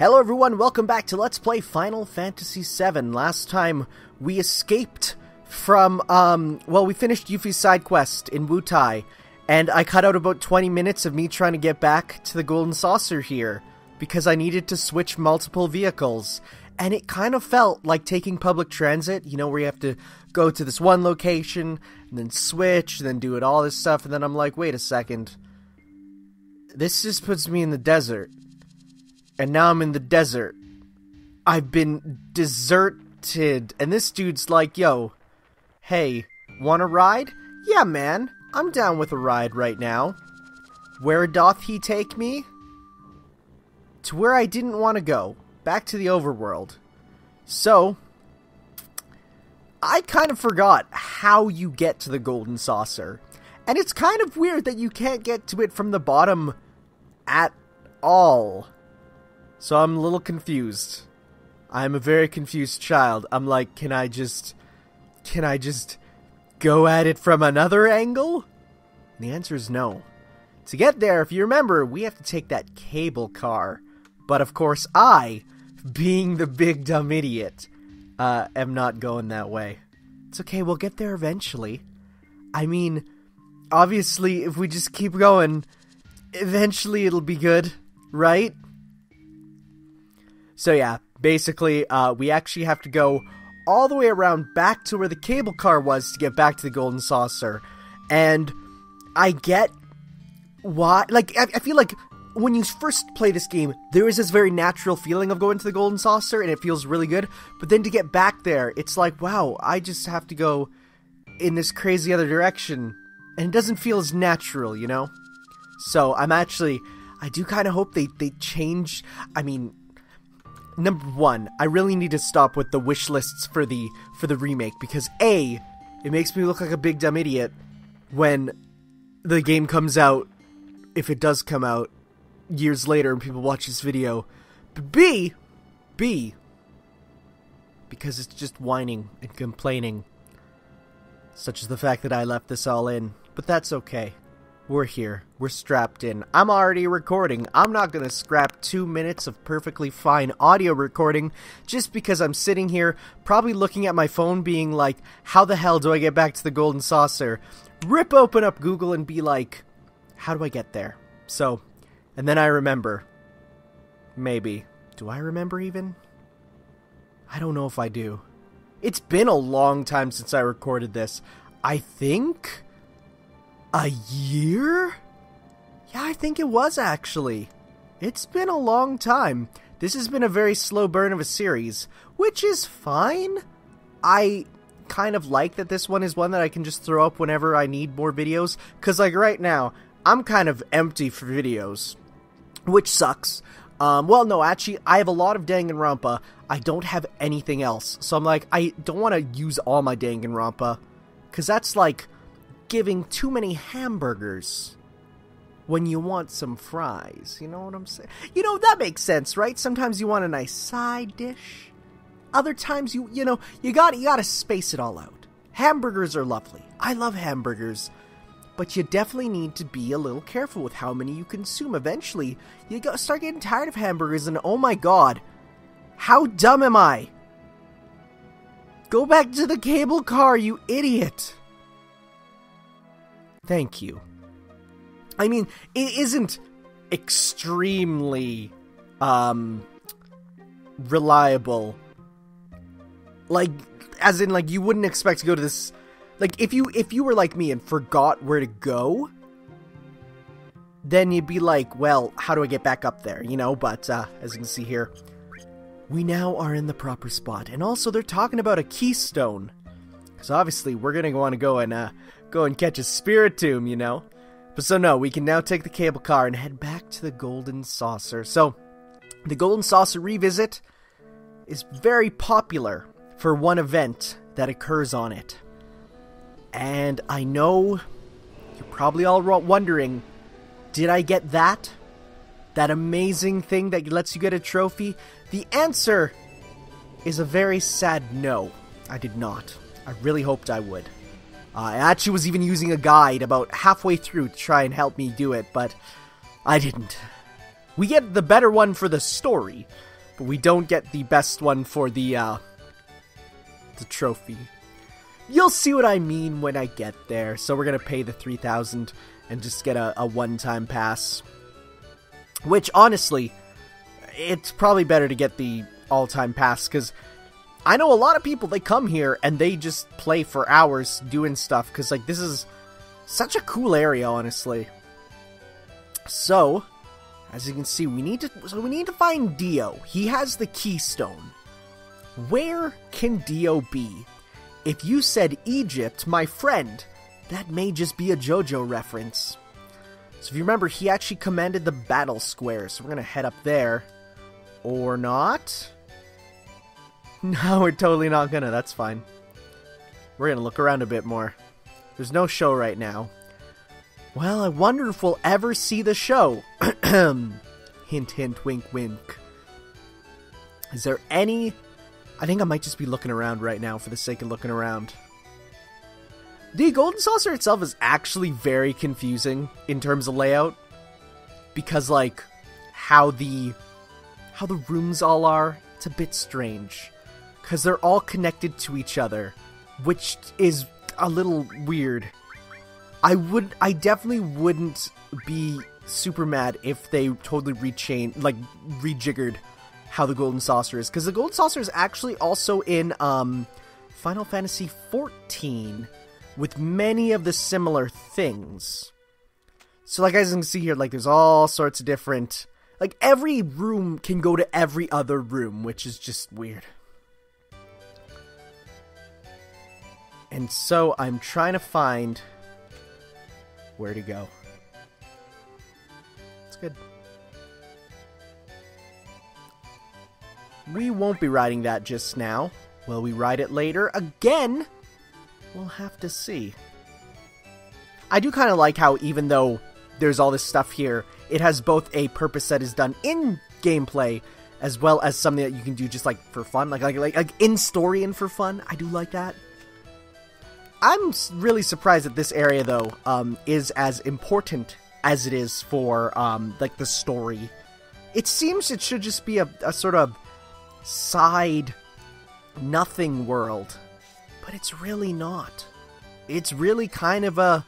Hello everyone, welcome back to Let's Play Final Fantasy VII. Last time we escaped from, we finished Yuffie's side quest in Wutai, and I cut out about 20 minutes of me trying to get back to the Golden Saucer here, because I needed to switch multiple vehicles, and it kind of felt like taking public transit, you know, where you have to go to this one location, and then switch, and then do it all this stuff, and then I'm like, wait a second, this just puts me in the desert. And now I'm in the desert. I've been deserted. And this dude's like, yo, hey, want a ride? Yeah, man, I'm down with a ride right now. Where doth he take me? To where I didn't want to go. Back to the overworld. So, I kind of forgot how you get to the Golden Saucer. And it's kind of weird that you can't get to it from the bottom at all. So I'm a little confused. I'm a very confused child. I'm like, can I just go at it from another angle? And the answer is no. To get there, if you remember, we have to take that cable car. But of course, I, being the big dumb idiot, am not going that way. It's okay, we'll get there eventually. I mean, obviously, if we just keep going, eventually it'll be good, right? So yeah, basically, we actually have to go all the way around back to where the cable car was to get back to the Golden Saucer. And I get why, like, I feel like when you first play this game, there is this very natural feeling of going to the Golden Saucer, and it feels really good. But then to get back there, it's like, wow, I just have to go in this crazy other direction. And it doesn't feel as natural, you know? So I do kind of hope they change, I mean, number one, I really need to stop with the wish lists for the remake, because A, it makes me look like a big dumb idiot when the game comes out, if it does come out, years later and people watch this video. But B, because it's just whining and complaining, such as the fact that I left this all in. But that's okay. We're here. We're strapped in. I'm already recording. I'm not going to scrap 2 minutes of perfectly fine audio recording just because I'm sitting here probably looking at my phone being like, how the hell do I get back to the Golden Saucer? Rip open up Google and be like, how do I get there? So, and then I remember. Maybe. Do I remember even? I don't know if I do. It's been a long time since I recorded this. I think a year? Yeah, I think it was actually. It's been a long time. This has been a very slow burn of a series, which is fine. I kind of like that this one is one that I can just throw up whenever I need more videos, because like right now, I'm kind of empty for videos, which sucks. Well, no, actually, I have a lot of Danganronpa. I don't have anything else, so I'm like, I don't want to use all my Danganronpa, because that's like giving too many hamburgers when you want some fries. You know what I'm saying? You know, that makes sense, right? Sometimes you want a nice side dish. Other times you gotta space it all out. Hamburgers are lovely. I love hamburgers. But you definitely need to be a little careful with how many you consume. Eventually, you start getting tired of hamburgers and oh my god, how dumb am I? Go back to the cable car, you idiot! Thank you. I mean, it isn't extremely, reliable. Like, as in, like, you wouldn't expect to go to this. Like, if you were like me and forgot where to go, then you'd be like, well, how do I get back up there, you know? But, as you can see here, we now are in the proper spot. And also, they're talking about a keystone. Because obviously, we're gonna want to go and catch a spirit tomb, you know? But so no, we can now take the cable car and head back to the Golden Saucer. So, the Golden Saucer Revisit is very popular for one event that occurs on it. And I know you're probably all wondering, did I get that? That amazing thing that lets you get a trophy? The answer is a very sad no. I did not. I really hoped I would. I actually was even using a guide about halfway through to try and help me do it, but I didn't. We get the better one for the story, but we don't get the best one for the trophy. You'll see what I mean when I get there. So we're gonna pay the 3,000 and just get a one-time pass. Which, honestly, it's probably better to get the all-time pass, because I know a lot of people, they come here and they just play for hours doing stuff, because, like, this is such a cool area, honestly. So, as you can see, we need to find Dio. He has the keystone. Where can Dio be? If you said Egypt, my friend, that may just be a JoJo reference. So if you remember, he actually commanded the battle square, so we're gonna head up there. Or not? No, we're totally not gonna, that's fine. We're gonna look around a bit more. There's no show right now. Well, I wonder if we'll ever see the show. Hint, hint, wink, wink. Is there any... I think I might just be looking around right now for the sake of looking around. The Golden Saucer itself is actually very confusing in terms of layout. Because, like, how the rooms all are, it's a bit strange. Because they're all connected to each other, which is a little weird. I definitely wouldn't be super mad if they totally rejiggered how the Golden Saucer is. Because the Golden Saucer is actually also in Final Fantasy XIV with many of the similar things. So like, as you can see here, like, there's all sorts of different... Like, every room can go to every other room, which is just weird. And so I'm trying to find where to go. It's good. We won't be riding that just now. Will we ride it later? Again? We'll have to see. I do kind of like how, even though there's all this stuff here, it has both a purpose that is done in gameplay, as well as something that you can do just, like, for fun. Like in story and for fun. I do like that. I'm really surprised that this area, though, is as important as it is for, like, the story. It seems it should just be a sort of side nothing world, but it's really not. It's really kind of a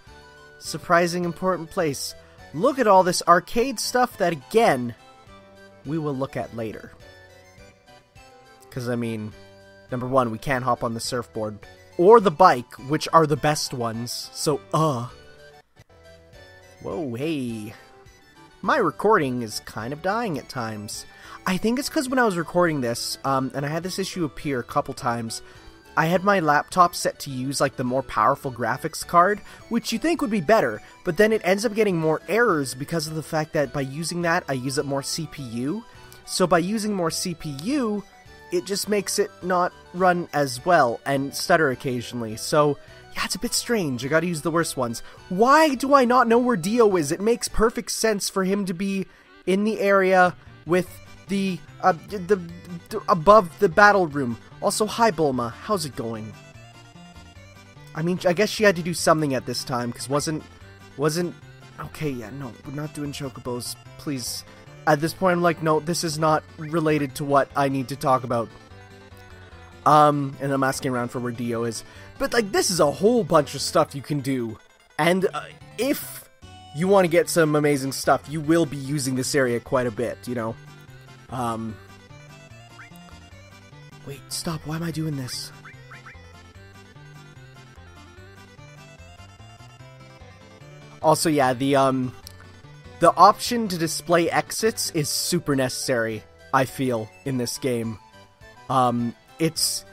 surprising important place. Look at all this arcade stuff that, again, we will look at later. Because, I mean, number one, we can't hop on the surfboard or the bike, which are the best ones, so, Whoa, hey. My recording is kind of dying at times. I think it's because when I was recording this, and I had this issue appear a couple times, I had my laptop set to use, like, the more powerful graphics card, which you think would be better, but then it ends up getting more errors because of the fact that by using that, I use up more CPU. So by using more CPU, it just makes it not run as well, and stutter occasionally. So, yeah, it's a bit strange. I gotta use the worst ones. Why do I not know where Dio is? It makes perfect sense for him to be in the area with the above the battle room. Also, hi Bulma, how's it going? I mean, I guess she had to do something at this time, because wasn't... Okay, yeah, no, we're not doing chocobos, please. At this point, I'm like, no, this is not related to what I need to talk about. And I'm asking around for where Dio is. But, like, this is a whole bunch of stuff you can do. And, if you want to get some amazing stuff, you will be using this area quite a bit, you know? Wait, stop, why am I doing this? Also, yeah, the option to display exits is super necessary, I feel, in this game. It's...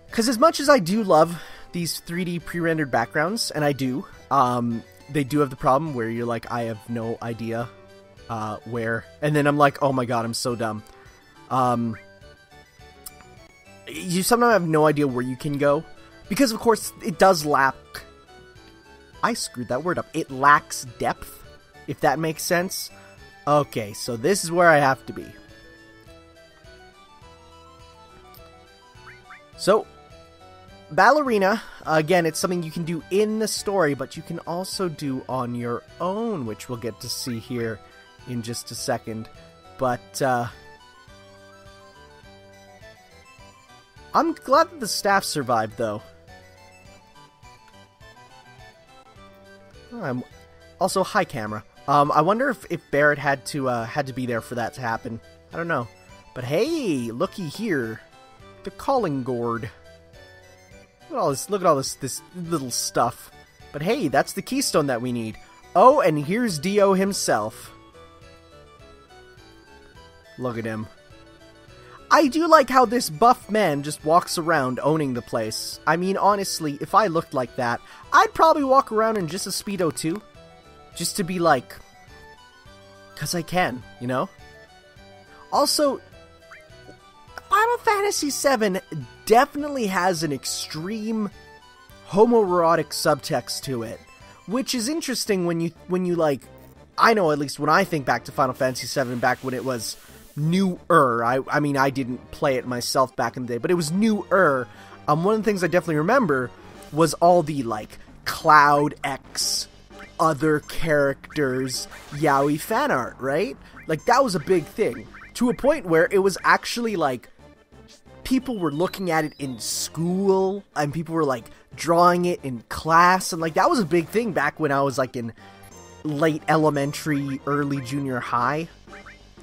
Because as much as I do love these 3D pre-rendered backgrounds, and I do, they do have the problem where you're like, I have no idea where, and then I'm like, oh my god, I'm so dumb. You sometimes have no idea where you can go, because of course it does lack... I screwed that word up. It lacks depth, if that makes sense. Okay, so this is where I have to be. So, Ballerina, again, it's something you can do in the story, but you can also do on your own, which we'll get to see here in just a second. But, I'm glad that the staff survived, though. Also, hi, camera. I wonder if Barret had to be there for that to happen. I don't know. But hey, looky here. The calling gourd. Look at all this little stuff. But hey, that's the keystone that we need. Oh, and here's Dio himself. Look at him. I do like how this buff man just walks around owning the place. I mean, honestly, if I looked like that, I'd probably walk around in just a Speedo too. Just to be like... 'cause I can, you know? Also, Final Fantasy VII definitely has an extreme homoerotic subtext to it. Which is interesting when you like... I know, at least when I think back to Final Fantasy VII back when it was... newer. I mean, I didn't play it myself back in the day, but it was newer. One of the things I definitely remember was all the, like, Cloud X, other characters, yaoi fan art, right? Like, that was a big thing. To a point where it was actually, like, people were looking at it in school, and people were, like, drawing it in class, and, like, that was a big thing back when I was, like, in late elementary, early junior high.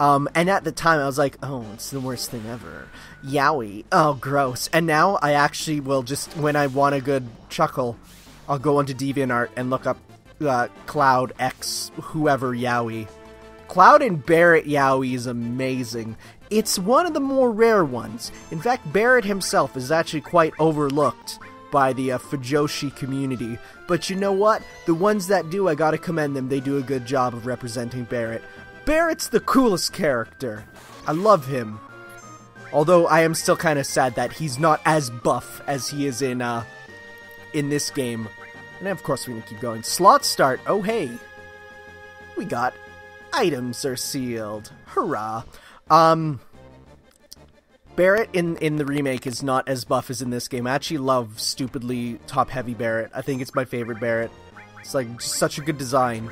And at the time, I was like, oh, it's the worst thing ever. Yaoi. Oh, gross. And now, I actually will just, when I want a good chuckle, I'll go onto DeviantArt and look up Cloud X, whoever yaoi. Cloud and Barret yaoi is amazing. It's one of the more rare ones. In fact, Barret himself is actually quite overlooked by the Fujoshi community. But you know what? The ones that do, I gotta commend them. They do a good job of representing Barret. Barret's the coolest character. I love him. Although I am still kind of sad that he's not as buff as he is in this game. And of course we're gonna keep going. Slot start. Oh hey. We got items are sealed. Hurrah. Barret in the remake is not as buff as in this game. I actually love stupidly top-heavy Barret. I think it's my favorite Barret. It's like such a good design.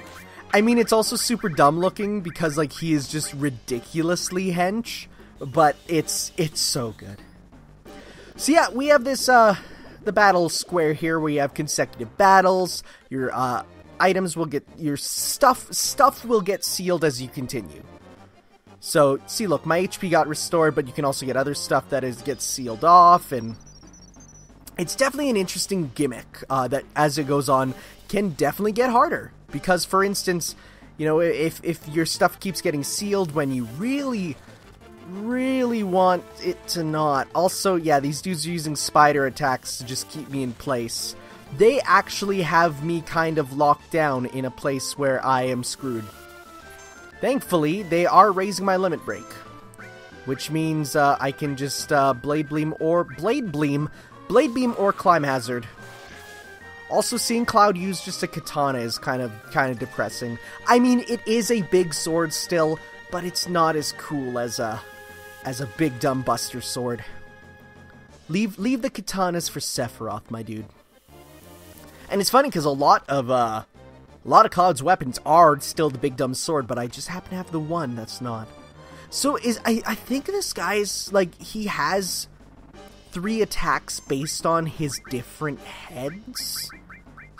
I mean, it's also super dumb looking because, like, he is just ridiculously hench, but it's so good. So yeah, we have this, the battle square here where you have consecutive battles. Your, items will get, your stuff will get sealed as you continue. So, see, look, my HP got restored, but you can also get other stuff that gets sealed off, and it's definitely an interesting gimmick, that, as it goes on, can definitely get harder. Because, for instance, you know, if your stuff keeps getting sealed when you really, really want it to not. Also, yeah, these dudes are using spider attacks to just keep me in place. They actually have me kind of locked down in a place where I am screwed. Thankfully, they are raising my limit break. Which means I can just Blade Beam or Climb Hazard. Also, seeing Cloud use just a katana is kind of depressing. I mean, it is a big sword still, but it's not as cool as a big dumb buster sword. Leave the katanas for Sephiroth, my dude. And it's funny because a lot of Cloud's weapons are still the big dumb sword, but I just happen to have the one that's not. So I think this guy's like he has 3 attacks based on his different heads.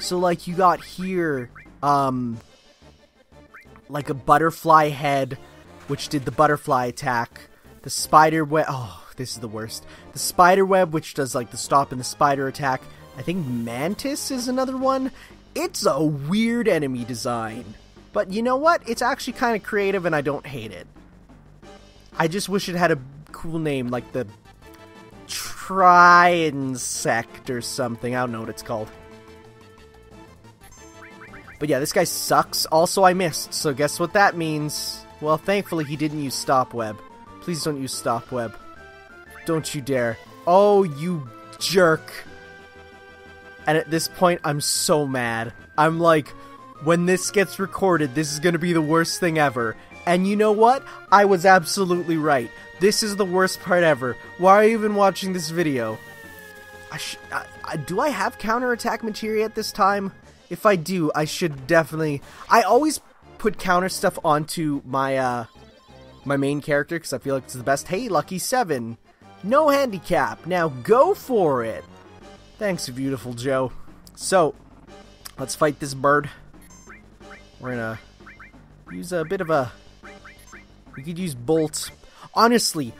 So, like, you got here, like a butterfly head, which did the butterfly attack. The spider web, oh, this is the worst. The spider web, which does, like, the stop and the spider attack. I think Mantis is another one. It's a weird enemy design. But you know what? It's actually kind of creative, and I don't hate it. I just wish it had a cool name, like the Tri-Insect or something. I don't know what it's called. But yeah, this guy sucks. Also, I missed, so guess what that means? Well, thankfully he didn't use Stop Web. Please don't use Stop Web. Don't you dare. Oh, you jerk. And at this point, I'm so mad. I'm like, when this gets recorded, this is gonna be the worst thing ever. And you know what? I was absolutely right. This is the worst part ever. Why are you even watching this video? Do I have counterattack materia at this time? If I do, I should definitely... I always put counter stuff onto my my main character because I feel like it's the best. Hey, Lucky 7. No handicap. Now go for it. Thanks, beautiful Joe. So, let's fight this bird. We're gonna use a bit of a... We could use bolts. Honestly,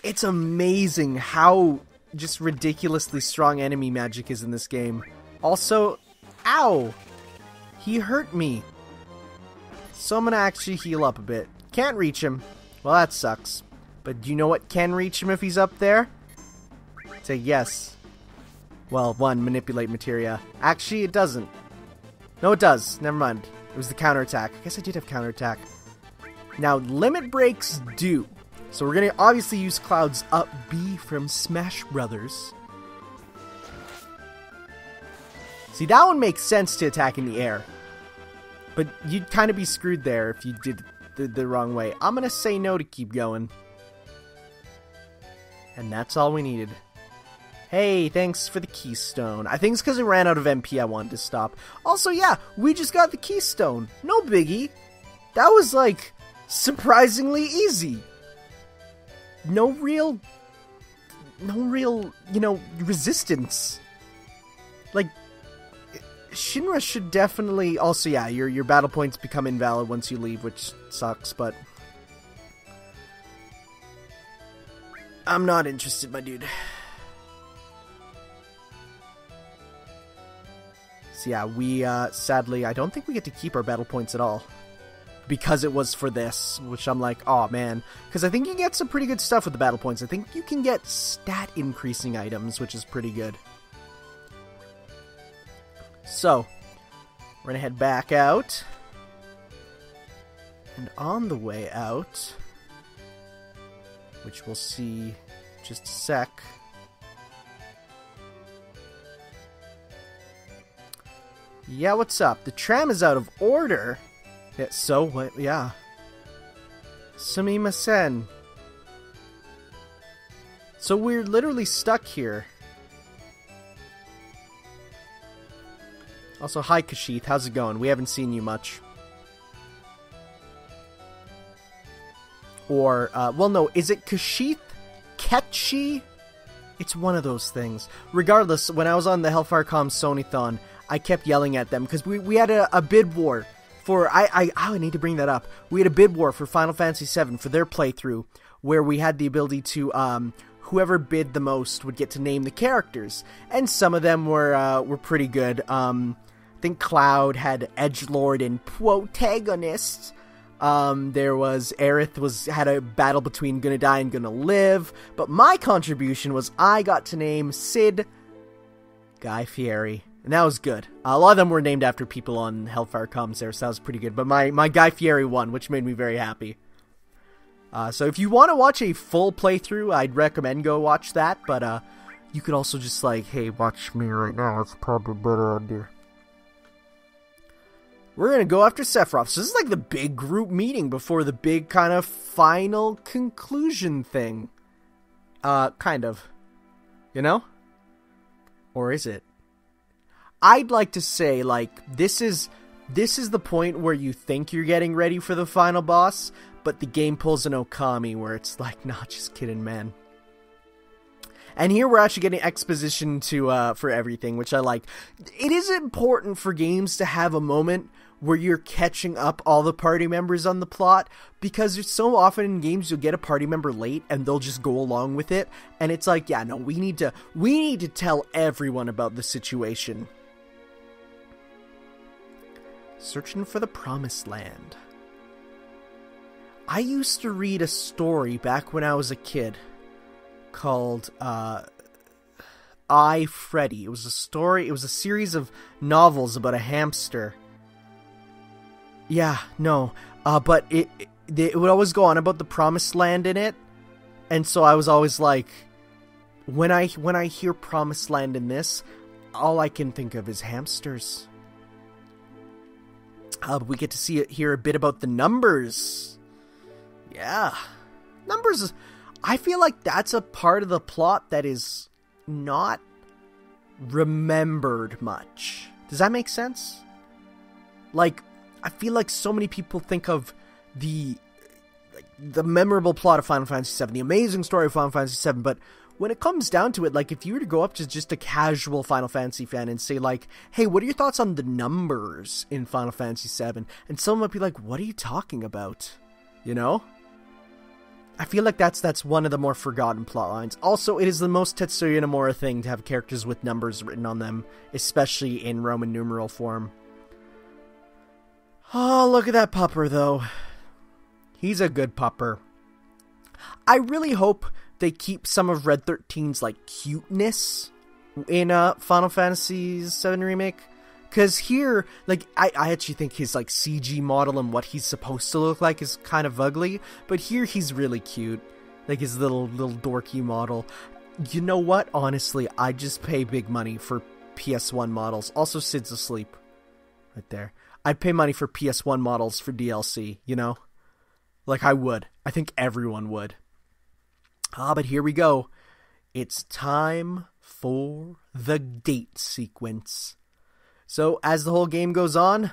it's amazing how just ridiculously strong enemy magic is in this game. Also, ow! He hurt me. So I'm gonna actually heal up a bit. Can't reach him. Well, that sucks. But do you know what can reach him if he's up there? Say yes. Well, one, manipulate materia. Actually, it doesn't. No, it does. Never mind. It was the counterattack. I guess I did have counterattack. Now, limit breaks do. So we're going to obviously use Cloud's up B from Smash Brothers. See, that one makes sense to attack in the air. But you'd kind of be screwed there if you did the wrong way. I'm going to say no to keep going. And that's all we needed. Hey, thanks for the keystone. I think it's because I ran out of MP I wanted to stop. Also, yeah, we just got the keystone. No biggie. That was, like, surprisingly easy. No real, you know, resistance. Like, Shinra should definitely... Also, yeah, your battle points become invalid once you leave, which sucks, but... I'm not interested, my dude. So yeah, we, sadly, I don't think we get to keep our battle points at all. Because it was for this, which I'm like, oh man. Because I think you get some pretty good stuff with the battle points. I think you can get stat increasing items, which is pretty good. So, we're gonna head back out. And on the way out, which we'll see just a sec. Yeah, what's up? The tram is out of order. Yeah, so what? Yeah. Sumimasen. So we're literally stuck here. Also, hi Kashith, how's it going? We haven't seen you much. Or, well no, is it Kashith? Ketchi? It's one of those things. Regardless, when I was on the Hellfire Comm Sonython, I kept yelling at them, because we had a bid war for, I need to bring that up. We had a bid war for Final Fantasy VII for their playthrough, where we had the ability to, whoever bid the most would get to name the characters. And some of them were pretty good. I think Cloud had Edgelord and Protagonist. There was Aerith had a battle between Gonna Die and Gonna Live, but my contribution was I got to name Cid, Guy Fieri, and that was good. A lot of them were named after people on Hellfire Comms there, so that was pretty good, but my Guy Fieri won, which made me very happy. So if you want to watch a full playthrough, I'd recommend go watch that, but you could also just like, hey, watch me right now, it's probably a better idea. We're going to go after Sephiroth. So this is like the big group meeting before the big kind of final conclusion thing. Kind of. You know? Or is it? I'd like to say, like, this is the point where you think you're getting ready for the final boss, but the game pulls an Okami where it's like, nah, just kidding, man. And here we're actually getting exposition for everything, which I like. It is important for games to have a moment where you're catching up all the party members on the plot, because so often in games you'll get a party member late and they'll just go along with it, and it's like, yeah, no, we need to tell everyone about the situation. Searching for the Promised Land. I used to read a story back when I was a kid called I, Freddy. It was a series of novels about a hamster. Yeah, no, but it would always go on about the Promised Land in it, and so I was always like, when I hear Promised Land in this, all I can think of is hamsters. We get to hear a bit about the numbers. Yeah, numbers. I feel like that's a part of the plot that is not remembered much. Does that make sense? Like, I feel like so many people think of the the memorable plot of Final Fantasy VII, the amazing story of Final Fantasy VII, but when it comes down to it, like, if you were to go up to just a casual Final Fantasy fan and say, like, hey, what are your thoughts on the numbers in Final Fantasy VII? And someone might be like, what are you talking about? You know? I feel like that's one of the more forgotten plot lines. Also, it is the most Tetsuya Nomura thing to have characters with numbers written on them, especially in Roman numeral form. Oh, look at that pupper, though. He's a good pupper. I really hope they keep some of Red 13's, like, cuteness in Final Fantasy VII Remake. Because here, like, I actually think his, like, CG model and what he's supposed to look like is kind of ugly. But here, he's really cute. Like, his little dorky model. You know what? Honestly, I just pay big money for PS1 models. Also, Sid's asleep. Right there. I'd pay money for PS1 models for DLC, you know? Like, I would. I think everyone would. But here we go. It's time for the date sequence. So, as the whole game goes on,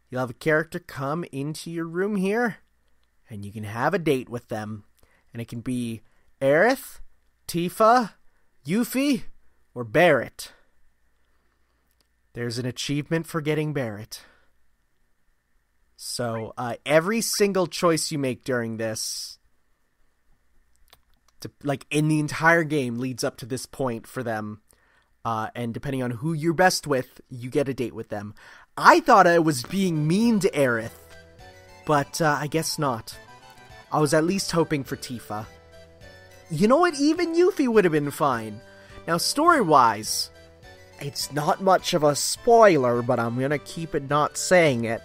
you'll have a character come into your room here, and you can have a date with them. And it can be Aerith, Tifa, Yuffie, or Barrett. There's an achievement for getting Barrett. So, every single choice you make during this, like, in the entire game, leads up to this point for them. And depending on who you're best with, you get a date with them. I thought I was being mean to Aerith, but I guess not. I was at least hoping for Tifa. You know what? Even Yuffie would have been fine. Now, story-wise, it's not much of a spoiler, but I'm gonna keep it not saying it.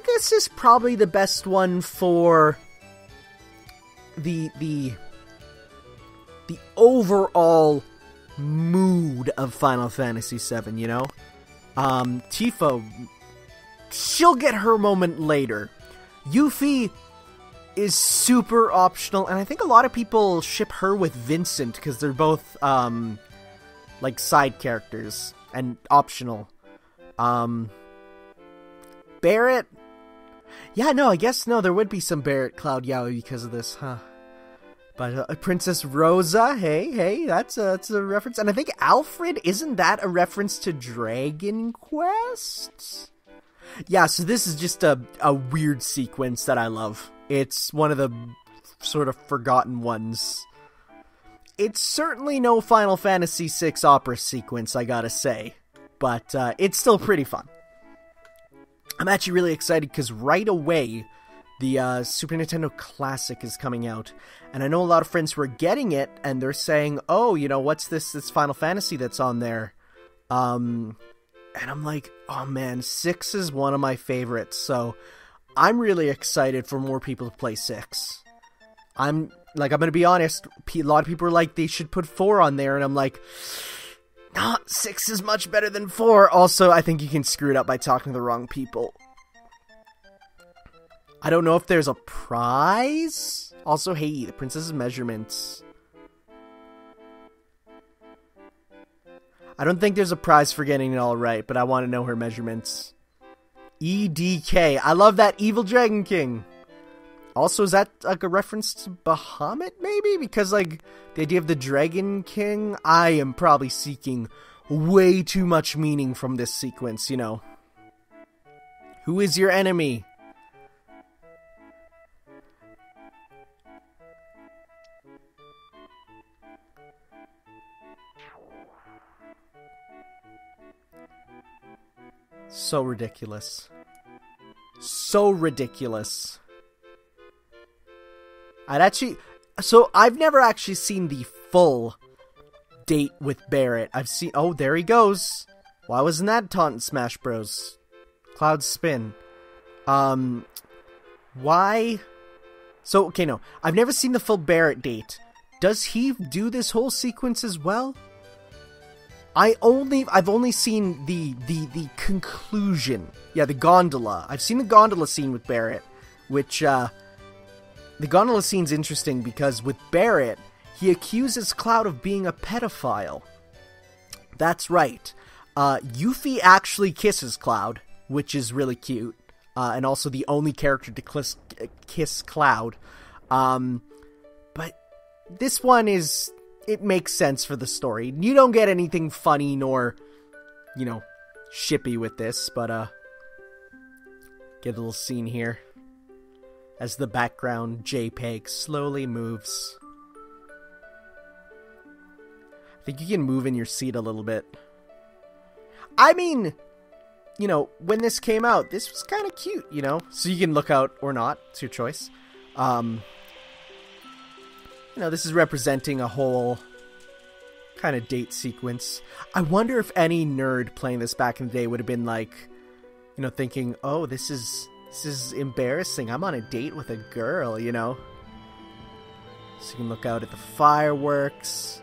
This is probably the best one for the overall mood of Final Fantasy VII, you know? Tifa, she'll get her moment later. Yuffie is super optional, and I think a lot of people ship her with Vincent, because they're both, like, side characters, and optional. Barrett? Yeah, no, I guess, no, there would be some Barrett Cloud Yaoi because of this, huh? But Princess Rosa, hey, that's a reference. And I think Alfred, isn't that a reference to Dragon Quest? Yeah, so this is just a weird sequence that I love. It's one of the sort of forgotten ones. It's certainly no Final Fantasy VI opera sequence, I gotta say. But it's still pretty fun. I'm actually really excited because right away, the Super Nintendo Classic is coming out. And I know a lot of friends who are getting it, and they're saying, oh, you know, what's this Final Fantasy that's on there? And I'm like, oh man, 6 is one of my favorites, so I'm really excited for more people to play 6. I'm gonna be honest, a lot of people are like, they should put 4 on there, and I'm like, nah, 6 is much better than 4. Also, I think you can screw it up by talking to the wrong people. I don't know if there's a prize. Also, hey, the princess's measurements. I don't think there's a prize for getting it all right, but I want to know her measurements. EDK. I love that, Evil Dragon King. Also, is that like a reference to Bahamut, maybe? Because, like, the idea of the Dragon King, I am probably seeking way too much meaning from this sequence, you know. Who is your enemy? So ridiculous. So ridiculous. I've never actually seen the full date with Barrett. I've seen, oh, there he goes. Why wasn't that taunt in Smash Bros? Cloud Spin. Why? So, okay, no. I've never seen the full Barrett date. Does he do this whole sequence as well? I've only seen the conclusion. Yeah, the gondola. I've seen the gondola scene with Barrett, which, the gondola scene's interesting because with Barrett, he accuses Cloud of being a pedophile. That's right. Yuffie actually kisses Cloud, which is really cute. And also the only character to kiss Cloud. But this one it makes sense for the story. You don't get anything funny nor, shippy with this, but, get a little scene here as the background JPEG slowly moves. I think you can move in your seat a little bit. I mean, when this came out, this was kind of cute, So you can look out or not. It's your choice. This is representing a whole kind of date sequence. I wonder if any nerd playing this back in the day would have been like, thinking, oh, this is embarrassing. I'm on a date with a girl, So you can look out at the fireworks.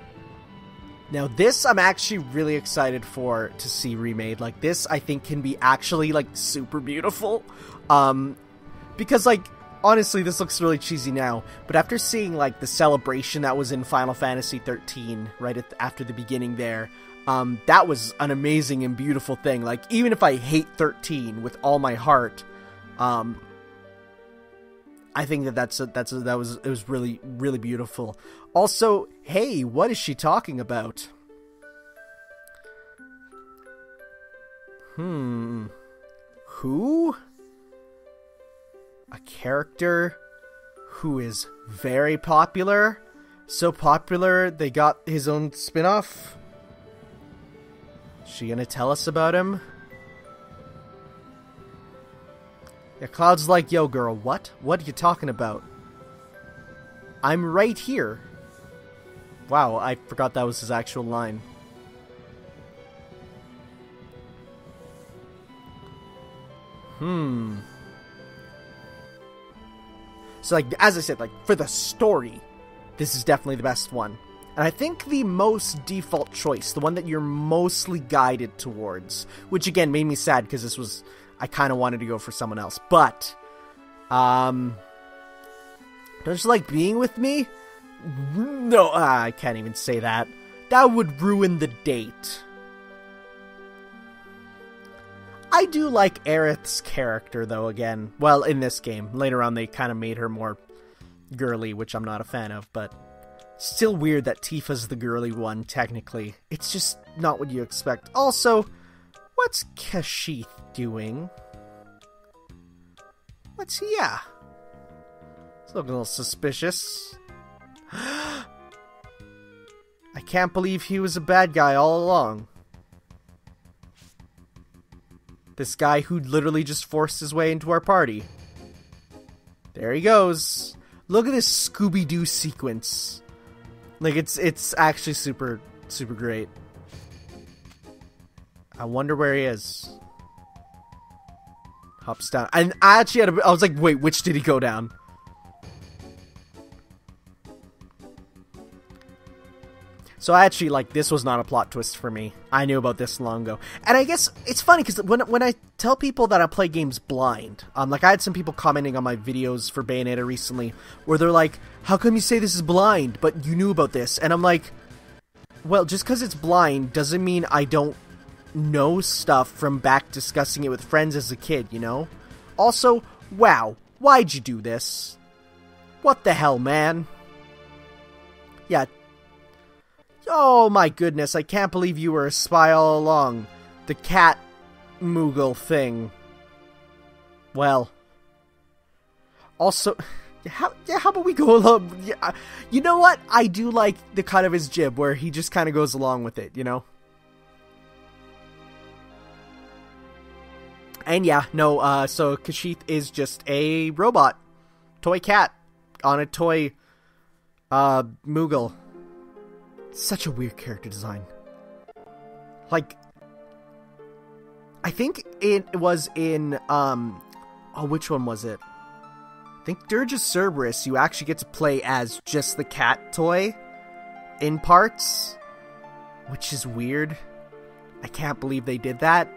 Now this I'm actually really excited to see remade. Like this I think can be actually like super beautiful. Because like honestly this looks really cheesy now, but after seeing like the celebration that was in Final Fantasy 13 right after the beginning there, that was an amazing and beautiful thing. Like even if I hate 13 with all my heart, I think it was really, really beautiful. Also, hey, what is she talking about? Who? A character who is very popular? So popular they got his own spin-off? Is she gonna tell us about him? Yeah, Cloud's like, yo girl, what? What are you talking about? I'm right here. Wow, I forgot that was his actual line. So, like, as I said, like, for the story, this is definitely the best one. And I think the most default choice, the one that you're mostly guided towards, which again made me sad because I kind of wanted to go for someone else. But, don't you like being with me? No, I can't even say that. That would ruin the date. I do like Aerith's character, though, again. Well, in this game. Later on, they kind of made her more girly, which I'm not a fan of, but still weird that Tifa's the girly one, technically. It's just not what you expect. Also, what's Kashith doing? Yeah. It's looking a little suspicious. I can't believe he was a bad guy all along. This guy who literally just forced his way into our party. There he goes. Look at this Scooby-Doo sequence. Like, it's actually super, super great. I wonder where he is. Hops down. And I actually I was like, wait, which did he go down? So actually, like, this was not a plot twist for me. I knew about this long ago. And I guess it's funny, because when I tell people that I play games blind, like, I had some people commenting on my videos for Bayonetta recently, where they're like, how come you say this is blind, but you knew about this? And I'm like, well, just because it's blind doesn't mean I don't know stuff from back discussing it with friends as a kid, Also, wow, why'd you do this? What the hell, man? Yeah. Oh my goodness, I can't believe you were a spy all along. The cat Moogle thing. Well. Also, how about we go along? Yeah, you know what? I do like the cut of his jib where he just kind of goes along with it, And yeah, no, so Kashith is just a robot. Toy cat on a toy, Moogle. Such a weird character design. Like, I think it was in, which one was it? I think Dirge of Cerberus, you actually get to play as just the cat toy in parts, which is weird. I can't believe they did that,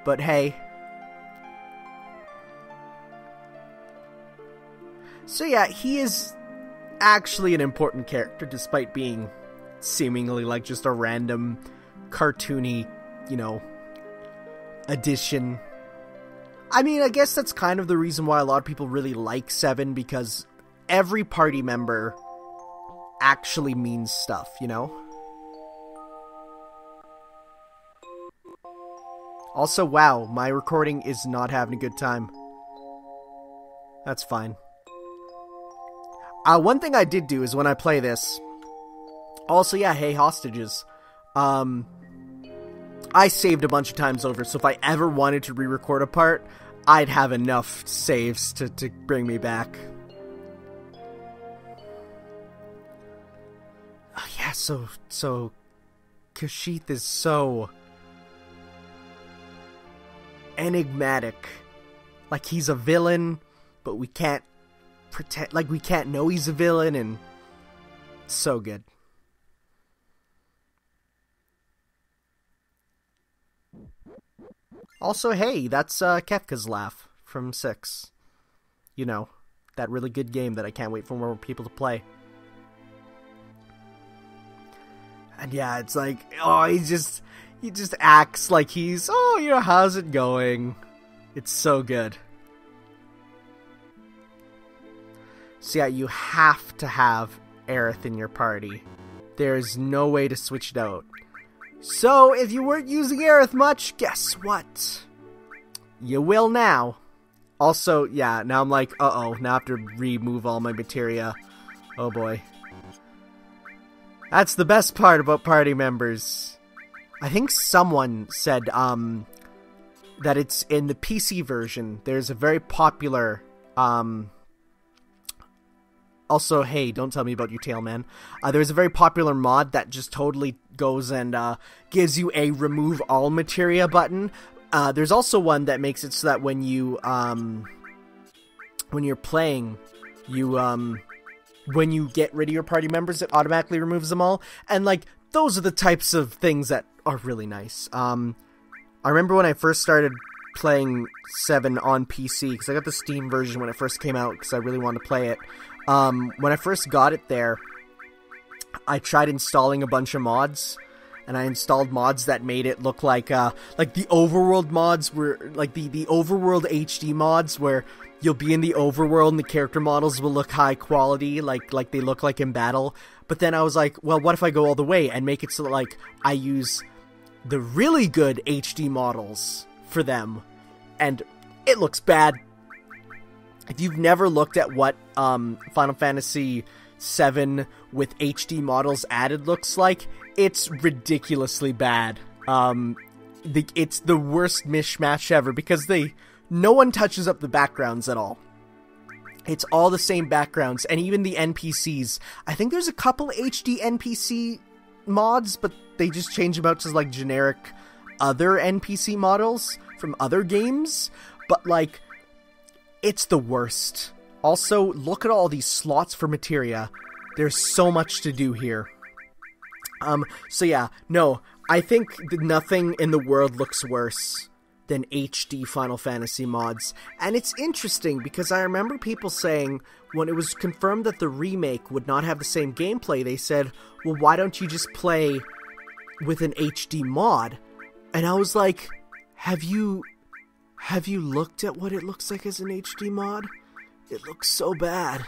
but hey. So yeah, he is actually an important character, despite being seemingly like just a random cartoony, addition. I mean, I guess that's kind of the reason why a lot of people really like VII, because every party member actually means stuff, you know? Also, wow, my recording is not having a good time. That's fine. One thing I did do is when I play this... Also, yeah, hey, hostages. I saved a bunch of times over, so if I ever wanted to re-record a part, I'd have enough saves to bring me back. Oh, yeah, so Kashith is so enigmatic. Like, he's a villain, but we can't pretend, like, we can't know he's a villain, and it's so good. Also, hey, that's Kefka's Laugh from 6. You know, that really good game that I can't wait for more people to play. And yeah, it's like, oh, he just acts like he's, oh, you know, how's it going? It's so good. So yeah, you have to have Aerith in your party. There's no way to switch it out. So, if you weren't using Aerith much, guess what? You will now. Also, yeah, now I'm like, uh-oh, now I have to remove all my materia. Oh boy. That's the best part about party members. I think someone said, that it's in the PC version. There's a very popular, Also, hey, don't tell me about your tail, man. There's a very popular mod that just totally goes and gives you a remove all materia button. There's also one that makes it so that when you're playing, when you get rid of your party members, it automatically removes them all. And like, those are the types of things that are really nice. I remember when I first started playing VII on PC, because I got the Steam version when it first came out, because I really wanted to play it. When I first got it there, I tried installing a bunch of mods, and I installed mods that made it look like the overworld mods were, like the overworld HD mods, where you'll be in the overworld and the character models will look high quality, like they look like in battle. But then I was like, well, what if I go all the way and make it so that, like, I use the really good HD models for them, and it looks bad. If you've never looked at what Final Fantasy VII with HD models added looks like, it's ridiculously bad. It's the worst mishmash ever, because no one touches up the backgrounds at all. It's all the same backgrounds, and even the NPCs. I think there's a couple HD NPC mods, but they just change them out to, like, generic other NPC models from other games. But, like, it's the worst. Also, look at all these slots for materia. There's so much to do here. So yeah, no, I think nothing in the world looks worse than HD Final Fantasy mods. And it's interesting, because I remember people saying, when it was confirmed that the remake would not have the same gameplay, they said, well, why don't you just play with an HD mod? And I was like, have you looked at what it looks like as an HD mod? It looks so bad.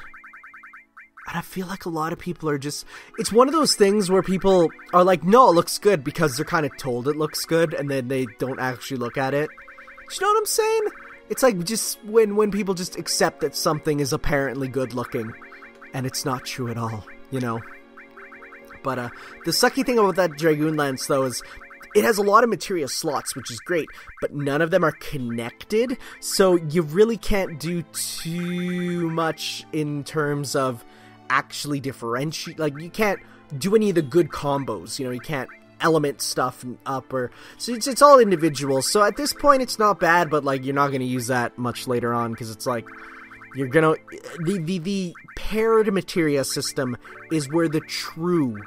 And I feel like a lot of people are just... It's one of those things where people are like, no, it looks good, because they're kind of told it looks good, and then they don't actually look at it. Do you know what I'm saying? It's like just when people just accept that something is apparently good looking, and it's not true at all, you know? But the sucky thing about that Dragoon Lance, though, is it has a lot of materia slots, which is great, but none of them are connected, so you really can't do too much in terms of actually differentiate. Like, you can't do any of the good combos, you know, you can't element stuff up, or so it's all individual. So at this point it's not bad, but like, you're not going to use that much later on, because it's like you're gonna the paired materia system is where the true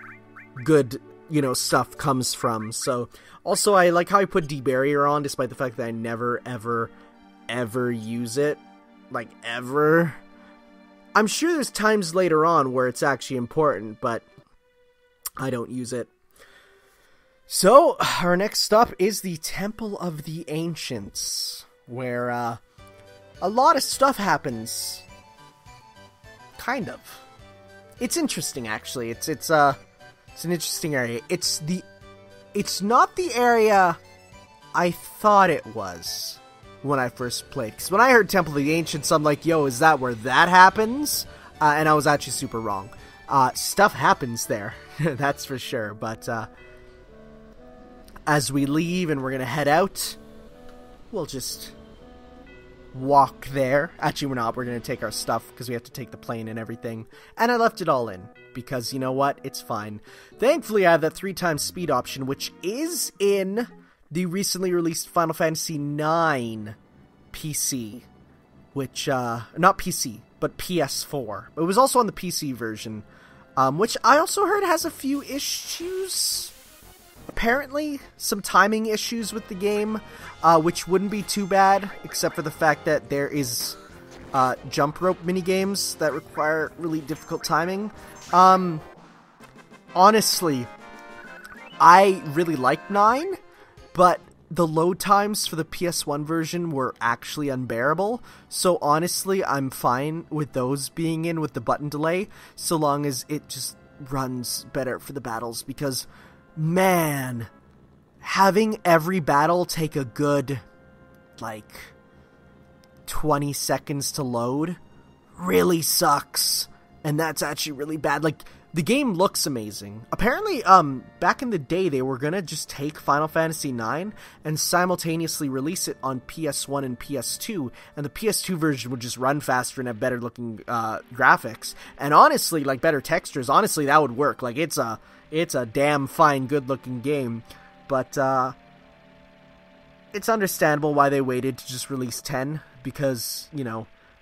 good, you know, stuff comes from. So also, I like how I put debarrier on, despite the fact that I never ever use it, like, ever. I'm sure there's times later on where it's actually important, but I don't use it. So, our next stop is the Temple of the Ancients, where a lot of stuff happens. Kind of. It's interesting, actually. It's an interesting area. It's not the area I thought it was when I first played. Because when I heard Temple of the Ancients, I'm like, yo, is that where that happens? And I was actually super wrong. Stuff happens there, that's for sure. But as we leave and we're going to head out, we'll just walk there. Actually, we're not. We're going to take our stuff because we have to take the plane and everything. And I left it all in because, you know what? It's fine. Thankfully, I have that 3x speed option, which is in the recently released Final Fantasy IX PC. Which, not PC, but PS4. It was also on the PC version, which I also heard has a few issues. Apparently, some timing issues with the game, which wouldn't be too bad, except for the fact that there is jump rope minigames that require really difficult timing. Honestly, I really like 9, but the load times for the PS1 version were actually unbearable, so honestly, I'm fine with those being in with the button delay, so long as it just runs better for the battles, because man, having every battle take a good, 20 seconds to load really sucks. And that's actually really bad. The game looks amazing. Apparently, back in the day, they were gonna just take Final Fantasy IX and simultaneously release it on PS1 and PS2, and the PS2 version would just run faster and have better looking graphics. And honestly, better textures. Honestly, that would work. It's a damn fine, good-looking game, but it's understandable why they waited to just release 10, because,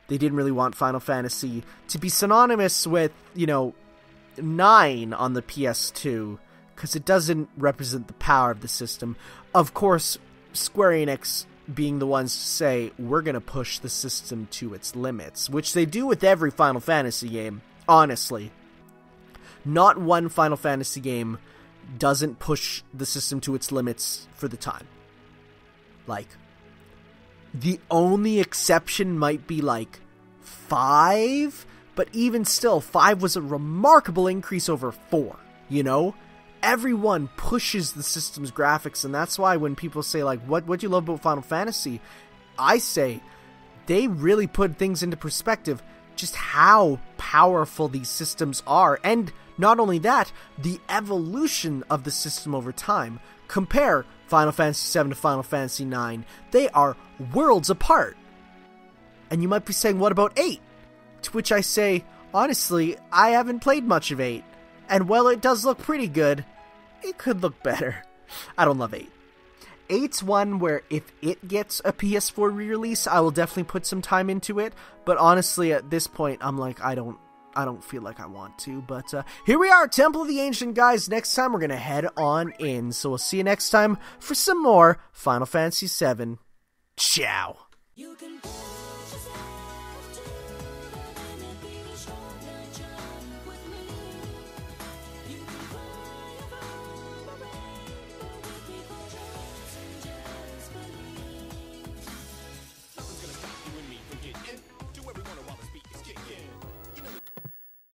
they didn't really want Final Fantasy to be synonymous with, 9 on the PS2, because it doesn't represent the power of the system. Of course, Square Enix being the ones to say, we're going to push the system to its limits, which they do with every Final Fantasy game, honestly. Not one Final Fantasy game doesn't push the system to its limits for the time. The only exception might be 5, but even still, 5 was a remarkable increase over 4, Everyone pushes the system's graphics, and that's why when people say, what do you love about Final Fantasy? I say, they really put things into perspective, just how powerful these systems are, and not only that, the evolution of the system over time. Compare Final Fantasy VII to Final Fantasy IX. They are worlds apart. And you might be saying, what about 8? To which I say, honestly, I haven't played much of 8. And while it does look pretty good, it could look better. I don't love 8. 8's one where if it gets a PS4 re-release, I will definitely put some time into it. But honestly, at this point, I'm I don't feel like I want to. But here we are, Temple of the Ancient, guys. Next time, we're going to head on in. So we'll see you next time for some more Final Fantasy VII. Ciao.